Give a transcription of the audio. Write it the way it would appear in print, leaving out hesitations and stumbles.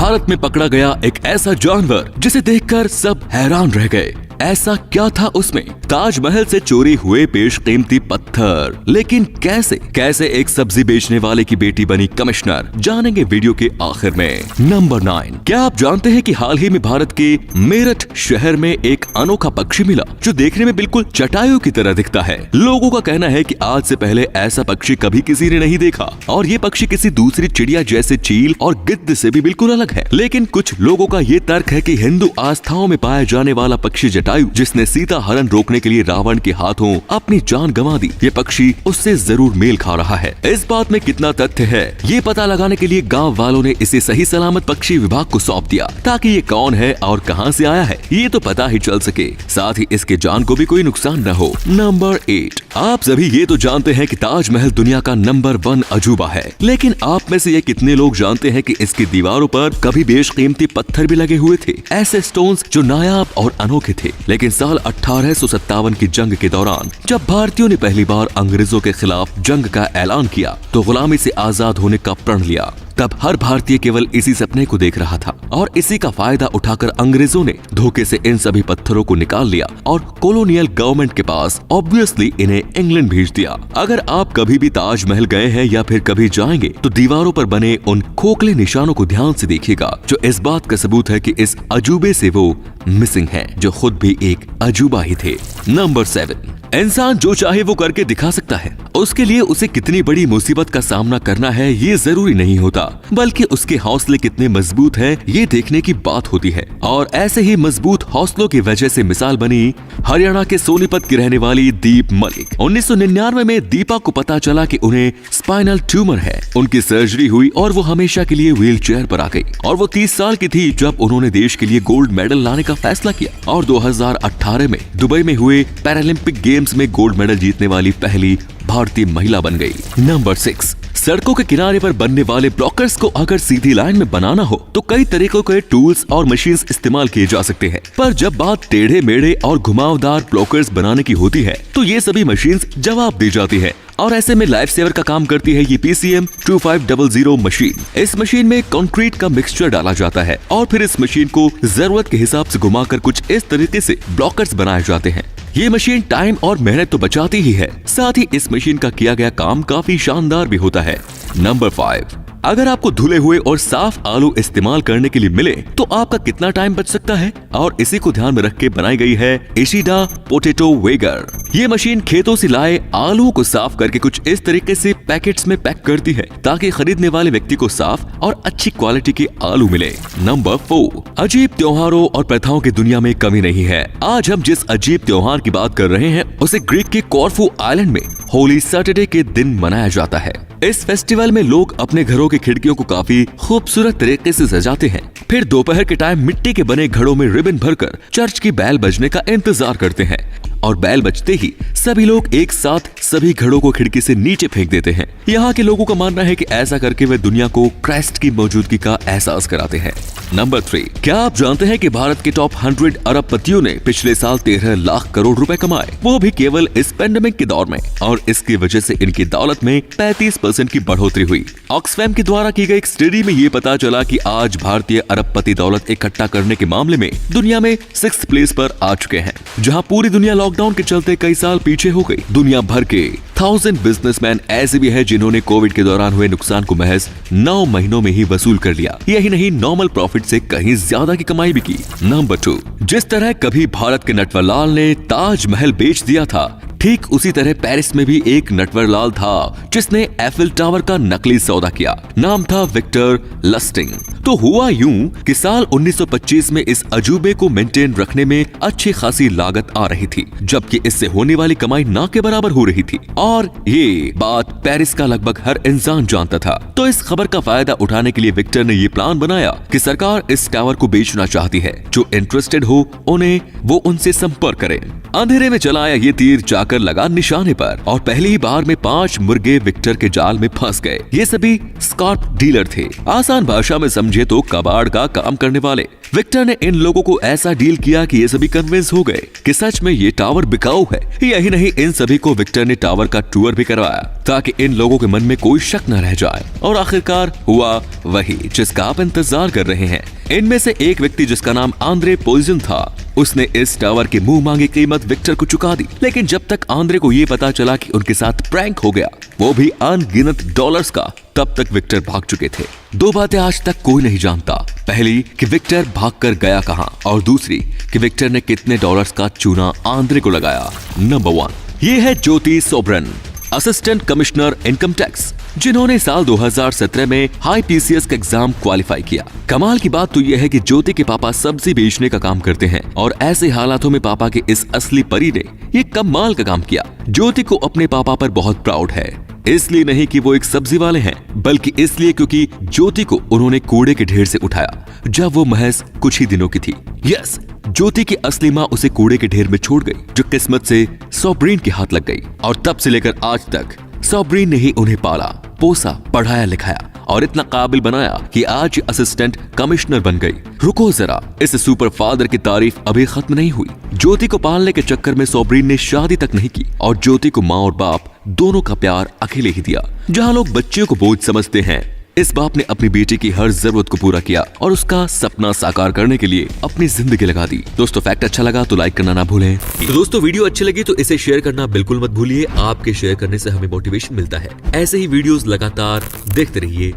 भारत में पकड़ा गया एक ऐसा जानवर जिसे देखकर सब हैरान रह गए। ऐसा क्या था उसमें? ताजमहल से चोरी हुए बेशकीमती पत्थर। लेकिन कैसे एक सब्जी बेचने वाले की बेटी बनी कमिश्नर, जानेंगे वीडियो के आखिर में। नंबर 9, क्या आप जानते हैं कि हाल ही में भारत के मेरठ शहर में एक अनोखा पक्षी मिला जो देखने में बिल्कुल चटाइयों की तरह दिखता है। लोगों का कहना है कि आज से पहले ऐसा पक्षी कभी किसी ने नहीं देखा और ये पक्षी किसी दूसरी चिड़िया जैसे चील और गिद्ध से भी बिल्कुल अलग है। लेकिन कुछ लोगों का ये तर्क है कि हिंदू आस्थाओं में पाया जाने वाला पक्षी जटायु, जिसने सीता हरण रोकने के लिए रावण के हाथों अपनी जान गंवा दी, ये पक्षी उससे जरूर मेल खा रहा है। इस बात में कितना तथ्य है ये पता लगाने के लिए गांव वालों ने इसे सही सलामत पक्षी विभाग को सौंप दिया, ताकि ये कौन है और कहां से आया है ये तो पता ही चल सके, साथ ही इसके जान को भी कोई नुकसान न हो। नंबर 8, आप सभी ये तो जानते हैं कि ताजमहल दुनिया का नंबर 1 अजूबा है, लेकिन आप में से ये कितने लोग जानते हैं कि इसकी दीवारों पर कभी बेशकीमती पत्थर भी लगे हुए थे, ऐसे स्टोन्स जो नायाब और अनोखे थे। लेकिन साल 1857 की जंग के दौरान जब भारतीयों ने पहली बार अंग्रेजों के खिलाफ जंग का ऐलान किया तो गुलामी से आजाद होने का प्रण लिया, तब हर भारतीय केवल इसी सपने को देख रहा था और इसी का फायदा उठाकर अंग्रेजों ने धोखे से इन सभी पत्थरों को निकाल लिया और कॉलोनियल गवर्नमेंट के पास ऑब्वियसली इन्हें इंग्लैंड भेज दिया। अगर आप कभी भी ताजमहल गए हैं या फिर कभी जाएंगे तो दीवारों पर बने उन खोखले निशानों को ध्यान से देखिएगा, जो इस बात का सबूत है कि इस अजूबे से वो मिसिंग है, जो खुद भी एक अजूबा ही थे। नंबर 7, इंसान जो चाहे वो करके दिखा सकता है। उसके लिए उसे कितनी बड़ी मुसीबत का सामना करना है ये जरूरी नहीं होता, बल्कि उसके हौसले कितने मजबूत हैं ये देखने की बात होती है। और ऐसे ही मजबूत हौसलों की वजह से मिसाल बनी हरियाणा के सोनीपत की रहने वाली दीप मलिक। 1999 में दीपा को पता चला कि उन्हें स्पाइनल ट्यूमर है। उनकी सर्जरी हुई और वो हमेशा के लिए व्हील चेयर पर आ गई और वो 30 साल की थी जब उन्होंने देश के लिए गोल्ड मेडल लाने का फैसला किया और 2018 में दुबई में हुए पैरालंपिक गेम्स में गोल्ड मेडल जीतने वाली पहली भारतीय महिला बन गई। नंबर 6, सड़कों के किनारे पर बनने वाले ब्लॉकर्स को अगर सीधी लाइन में बनाना हो तो कई तरीकों के टूल्स और मशीन्स इस्तेमाल किए जा सकते हैं, पर जब बात टेढ़े मेढ़े और घुमावदार ब्लॉकर्स बनाने की होती है तो ये सभी मशीन्स जवाब दे जाती है और ऐसे में लाइफ सेवर का काम करती है ये PCM 2500 मशीन। इस मशीन में कंक्रीट का मिक्सचर डाला जाता है और फिर इस मशीन को जरूरत के हिसाब से घुमाकर कुछ इस तरीके से ब्लॉकर्स बनाए जाते हैं। ये मशीन टाइम और मेहनत तो बचाती ही है, साथ ही इस मशीन का किया गया काम काफी शानदार भी होता है। नंबर 5, अगर आपको धुले हुए और साफ आलू इस्तेमाल करने के लिए मिले तो आपका कितना टाइम बच सकता है, और इसी को ध्यान में रख के बनाई गई है इशिडा पोटैटो वेगर। ये मशीन खेतों से लाए आलू को साफ करके कुछ इस तरीके से पैकेट्स में पैक करती है ताकि खरीदने वाले व्यक्ति को साफ और अच्छी क्वालिटी के आलू मिले। नंबर 4, अजीब त्योहारों और प्रथाओं की दुनिया में कमी नहीं है। आज हम जिस अजीब त्योहार की बात कर रहे हैं उसे ग्रीक के कॉर्फू आइलैंड में होली सैटरडे के दिन मनाया जाता है। इस फेस्टिवल में लोग अपने घरों की खिड़कियों को काफी खूबसूरत तरीके से सजाते हैं, फिर दोपहर के टाइम मिट्टी के बने घड़ों में रिबन भरकर चर्च की बैल बजने का इंतजार करते हैं और बैल बजते ही सभी लोग एक साथ सभी घड़ों को खिड़की से नीचे फेंक देते हैं। यहाँ के लोगों का मानना है कि ऐसा करके वे दुनिया को क्राइस्ट की मौजूदगी का एहसास कराते हैं। नंबर 3, क्या आप जानते हैं कि भारत के टॉप 100 अरबपतियों ने पिछले साल 13 लाख करोड़ रुपए कमाए, वो भी केवल इस पेंडेमिक के दौर में, और इसकी वजह से इनकी दौलत में 35% की बढ़ोतरी हुई। ऑक्सफैम के द्वारा की गई एक स्टडी में ये पता चला कि आज भारतीय अरबपति दौलत इकट्ठा करने के मामले में दुनिया में 6th प्लेस पर आ चुके हैं, जहाँ पूरी दुनिया लॉकडाउन के चलते कई साल पीछे हो गई। दुनिया भर के 1000 बिजनेसमैन ऐसे भी हैं जिन्होंने कोविड के दौरान हुए नुकसान को महज 9 महीनों में ही वसूल कर लिया। यही नहीं, नॉर्मल प्रॉफिट से कहीं ज्यादा की कमाई भी की। नंबर 2, जिस तरह कभी भारत के नटवरलाल ने ताजमहल बेच दिया था, ठीक उसी तरह पेरिस में भी एक नटवरलाल था जिसने एफिल टावर का नकली सौदा किया। नाम था विक्टर लस्टिंग। तो हुआ यूं कि साल 1925 में इस अजूबे को मेंटेन रखने में अच्छी खासी लागत आ रही थी, जबकि इससे होने वाली कमाई ना के बराबर हो रही थी, और ये बात पेरिस का लगभग हर इंसान जानता था। तो इस खबर का फायदा उठाने के लिए विक्टर ने ये प्लान बनाया कि सरकार इस टावर को बेचना चाहती है, जो इंटरेस्टेड हो उन्हें वो उनसे संपर्क करें। अंधेरे में चलाया ये तीर जाकर आकर लगा निशाने पर और पहली ही बार में 5 मुर्गे विक्टर के जाल में फंस गए। ये सभी स्कॉर्प डीलर थे, आसान भाषा में समझे तो कबाड़ का काम करने वाले। विक्टर ने इन लोगों को ऐसा डील किया कि ये सभी कन्विंस हो गए कि सच में ये टावर बिकाऊ है। यही नहीं, इन सभी को विक्टर ने टावर का टूर भी करवाया ताकि इन लोगों के मन में कोई शक न रह जाए। और आखिरकार हुआ वही जिसका आप इंतजार कर रहे हैं। इनमें से एक व्यक्ति जिसका नाम आंद्रे पोइजन था, उसने इस टावर की मुंह मांगी कीमत विक्टर को चुका दी। लेकिन जब तक आंद्रे को ये पता चला कि उनके साथ प्रैंक हो गया, वो भी अनगिनत डॉलर्स का, तब तक विक्टर भाग चुके थे। 2 बातें आज तक कोई नहीं जानता। पहली कि विक्टर भागकर गया कहां, और दूसरी कि विक्टर ने कितने डॉलर्स का चूना आंद्रे को लगाया। नंबर 1, ये है ज्योति सोब्रन, असिस्टेंट कमिश्नर इनकम टैक्स, जिन्होंने साल 2017 में हाई पीसीएस का एग्जाम क्वालिफाई किया। कमाल की बात तो यह है कि ज्योति के पापा सब्जी बेचने का काम करते हैं और ऐसे हालातों में पापा के इस असली परी ने ये कमाल का काम किया। ज्योति को अपने पापा पर बहुत प्राउड है, इसलिए नहीं कि वो एक सब्जी वाले हैं, बल्कि इसलिए क्योंकि ज्योति को उन्होंने कूड़े के ढेर से उठाया जब वो महज कुछ ही दिनों की थी। यस, ज्योति की असली माँ उसे कूड़े के ढेर में छोड़ गई, जो किस्मत से सोब्रीन के हाथ लग गई। और तब से लेकर आज तक सोब्रीन ने ही उन्हें पाला, पोसा, पढ़ाया लिखाया और इतना काबिल बनाया कि आज असिस्टेंट कमिश्नर बन गई। रुको जरा, इस सुपर फादर की तारीफ अभी खत्म नहीं हुई। ज्योति को पालने के चक्कर में सोब्रीन ने शादी तक नहीं की और ज्योति को माँ और बाप दोनों का प्यार अकेले ही दिया। जहाँ लोग बच्चे को बोझ समझते हैं, इस बाप ने अपनी बेटी की हर जरूरत को पूरा किया और उसका सपना साकार करने के लिए अपनी जिंदगी लगा दी। दोस्तों, फैक्ट अच्छा लगा तो लाइक करना ना भूलें। तो दोस्तों, वीडियो अच्छी लगी तो इसे शेयर करना बिल्कुल मत भूलिए। आपके शेयर करने से हमें मोटिवेशन मिलता है। ऐसे ही वीडियोस लगातार देखते रहिए।